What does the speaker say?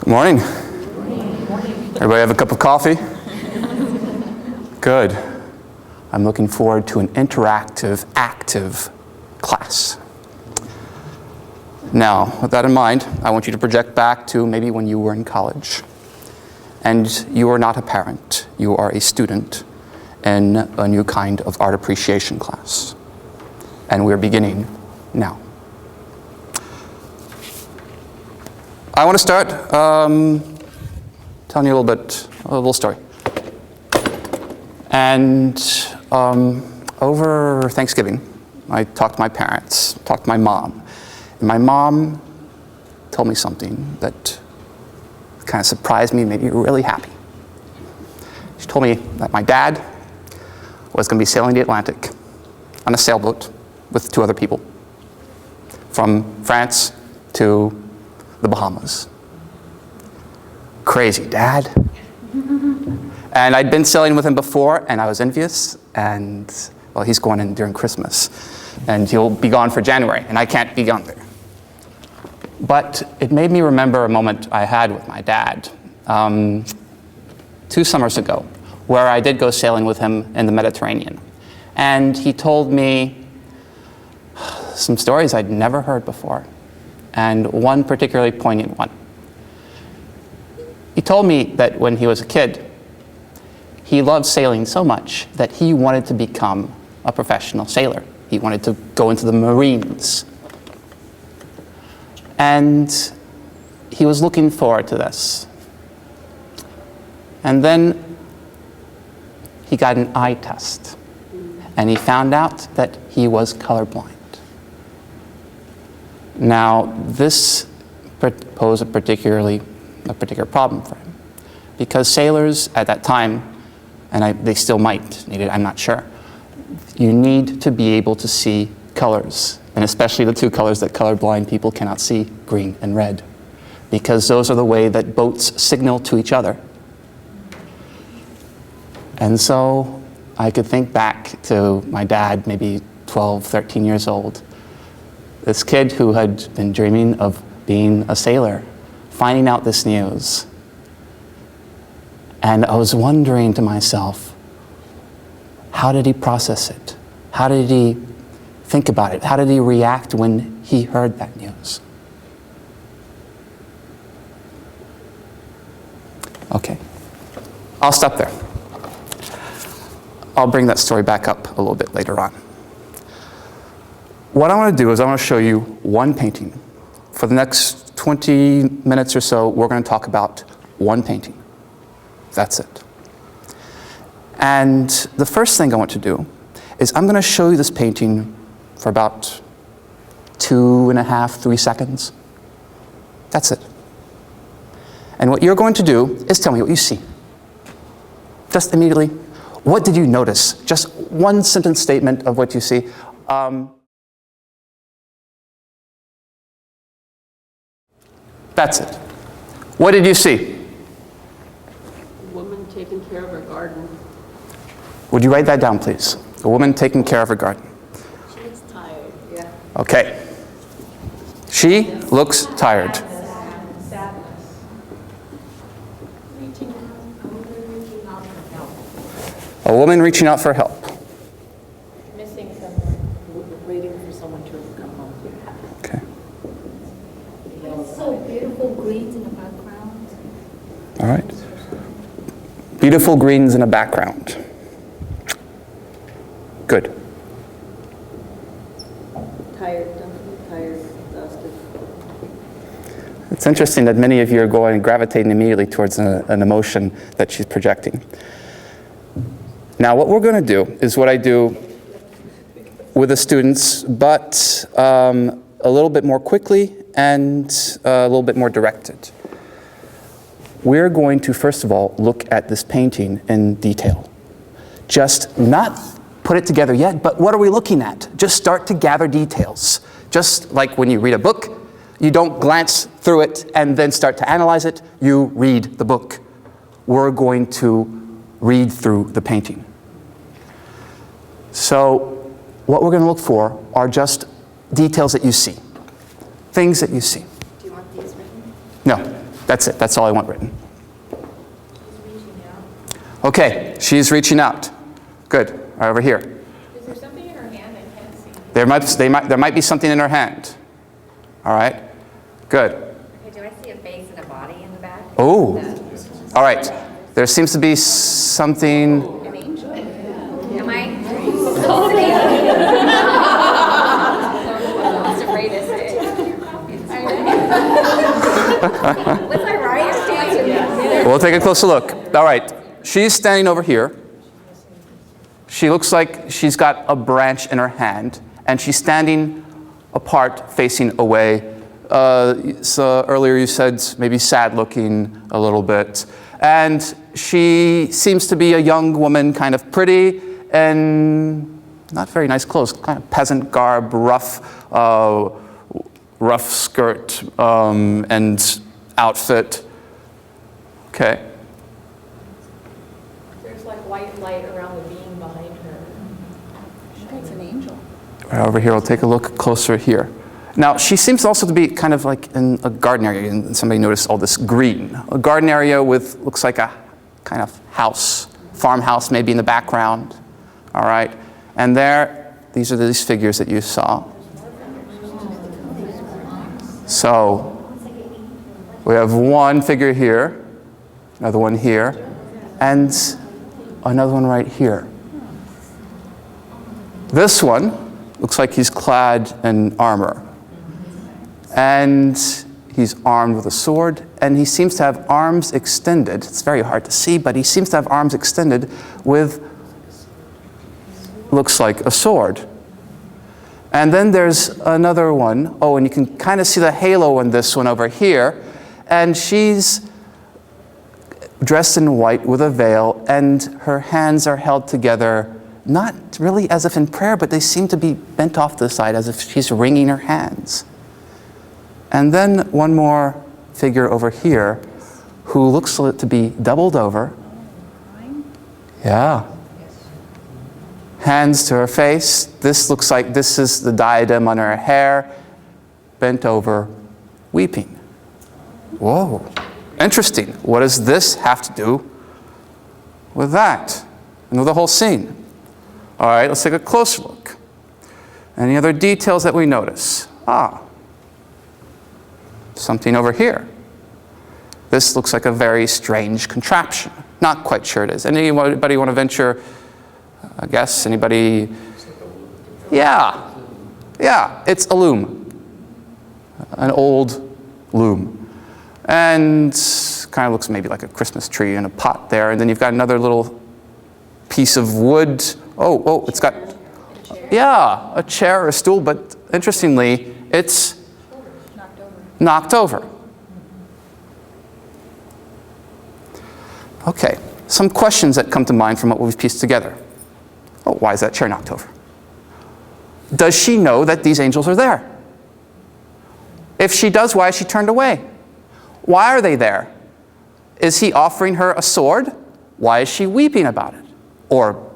Morning. Everybody have a cup of coffee? Good. I'm looking forward to an interactive, active class. Now, with that in mind, I want you to project back to maybe when you were in college. And you are not a parent, you are a student in a new kind of art appreciation class. And we're beginning now. I want to start telling you a little story. And over Thanksgiving, I talked to my parents, talked to my mom. And my mom told me something that kind of surprised me, made me really happy. She told me that my dad was going to be sailing the Atlantic on a sailboat with 2 other people from France to the Bahamas. Crazy, Dad. And I'd been sailing with him before, and I was envious, and, well, he's going in during Christmas, and he'll be gone for January, and I can't be gone there. But it made me remember a moment I had with my dad 2 summers ago, where I did go sailing with him in the Mediterranean. And he told me some stories I'd never heard before, and one particularly poignant one. He told me that when he was a kid, he loved sailing so much that he wanted to become a professional sailor. He wanted to go into the Marines. And he was looking forward to this. And then he got an eye test, and he found out that he was colorblind. Now, this posed a particular problem for him, because sailors at that time, and they still might need it, I'm not sure, you need to be able to see colors, and especially the 2 colors that colorblind people cannot see, green and red, because those are the way that boats signal to each other. And so I could think back to my dad, maybe 12, 13 years old, this kid who had been dreaming of being a sailor, finding out this news. And I was wondering to myself, how did he process it? How did he think about it? How did he react when he heard that news? Okay, I'll stop there. I'll bring that story back up a little bit later on. What I want to do is I want to show you one painting. For the next 20 minutes or so, we're going to talk about one painting. That's it. And the first thing I want to do is I'm going to show you this painting for about 2.5, 3 seconds. That's it. And what you're going to do is tell me what you see. Just immediately. What did you notice? Just one sentence statement of what you see. That's it. What did you see? A woman taking care of her garden. Would you write that down, please? A woman taking care of her garden. She looks tired, yeah. Okay. She looks tired. Sadness. A woman reaching out for help. Missing someone, waiting for someone to come home. Okay. It's so beautiful greens in the background. All right. Beautiful greens in a background. Good. Tired, definitely tired, exhausted. It's interesting that many of you are gravitating immediately towards an emotion that she's projecting. Now, what we're going to do is what I do with the students, but a little bit more quickly and a little bit more directed. We're going to, first of all, look at this painting in detail. Just not put it together yet, but what are we looking at? Just start to gather details. Just like when you read a book, you don't glance through it and then start to analyze it, you read the book. We're going to read through the painting. So what we're going to look for are just details that you see, things that you see. Do you want these written? No. That's it. That's all I want written. Okay, she's reaching out. Good. Right over here. Is there something in her hand I can't see? There might be something in her hand. All right. Good. Okay, do I see a face and a body in the back? Oh. All right. There seems to be something. An angel? Am I? I was afraid to say it. Was I right? We'll take a closer look. All right. She's standing over here. She looks like she's got a branch in her hand, and she's standing apart, facing away. So earlier you said maybe sad looking a little bit. And she seems to be a young woman, kind of pretty, and not very nice clothes, kind of peasant garb, rough skirt and outfit. Okay. There's like white light around the beam behind her. It's an angel. Right over here, we'll take a look closer here. Now, she seems also to be kind of like in a garden area, and somebody noticed all this green. A garden area with, looks like a kind of house, farmhouse maybe in the background. All right. And there, these are these figures that you saw. So, we have one figure here, another one here, and another one right here. This one looks like he's clad in armor. And he's armed with a sword, and he seems to have arms extended. It's very hard to see, but he seems to have arms extended with, looks like a sword. And then there's another one. Oh, and you can kind of see the halo on this one over here. And she's dressed in white with a veil, and her hands are held together, not really as if in prayer, but they seem to be bent off to the side as if she's wringing her hands. And then one more figure over here who looks to be doubled over. Yeah. Hands to her face. This looks like this is the diadem on her hair, bent over, weeping. Whoa. Interesting. What does this have to do with that and with the whole scene? All right, let's take a closer look. Any other details that we notice? Something over here. This looks like a very strange contraption. Not quite sure it is. Anybody want to venture a guess? Anybody? Yeah. Yeah, it's a loom. An old loom. And kind of looks maybe like a Christmas tree in a pot there. And then you've got another little piece of wood. Oh, it's got, yeah, a chair or a stool. But interestingly, it's knocked over. Okay, some questions that come to mind from what we've pieced together. Oh, why is that chair knocked over? Does she know that these angels are there? If she does, why is she turned away? Why are they there? Is he offering her a sword? Why is she weeping about it? Or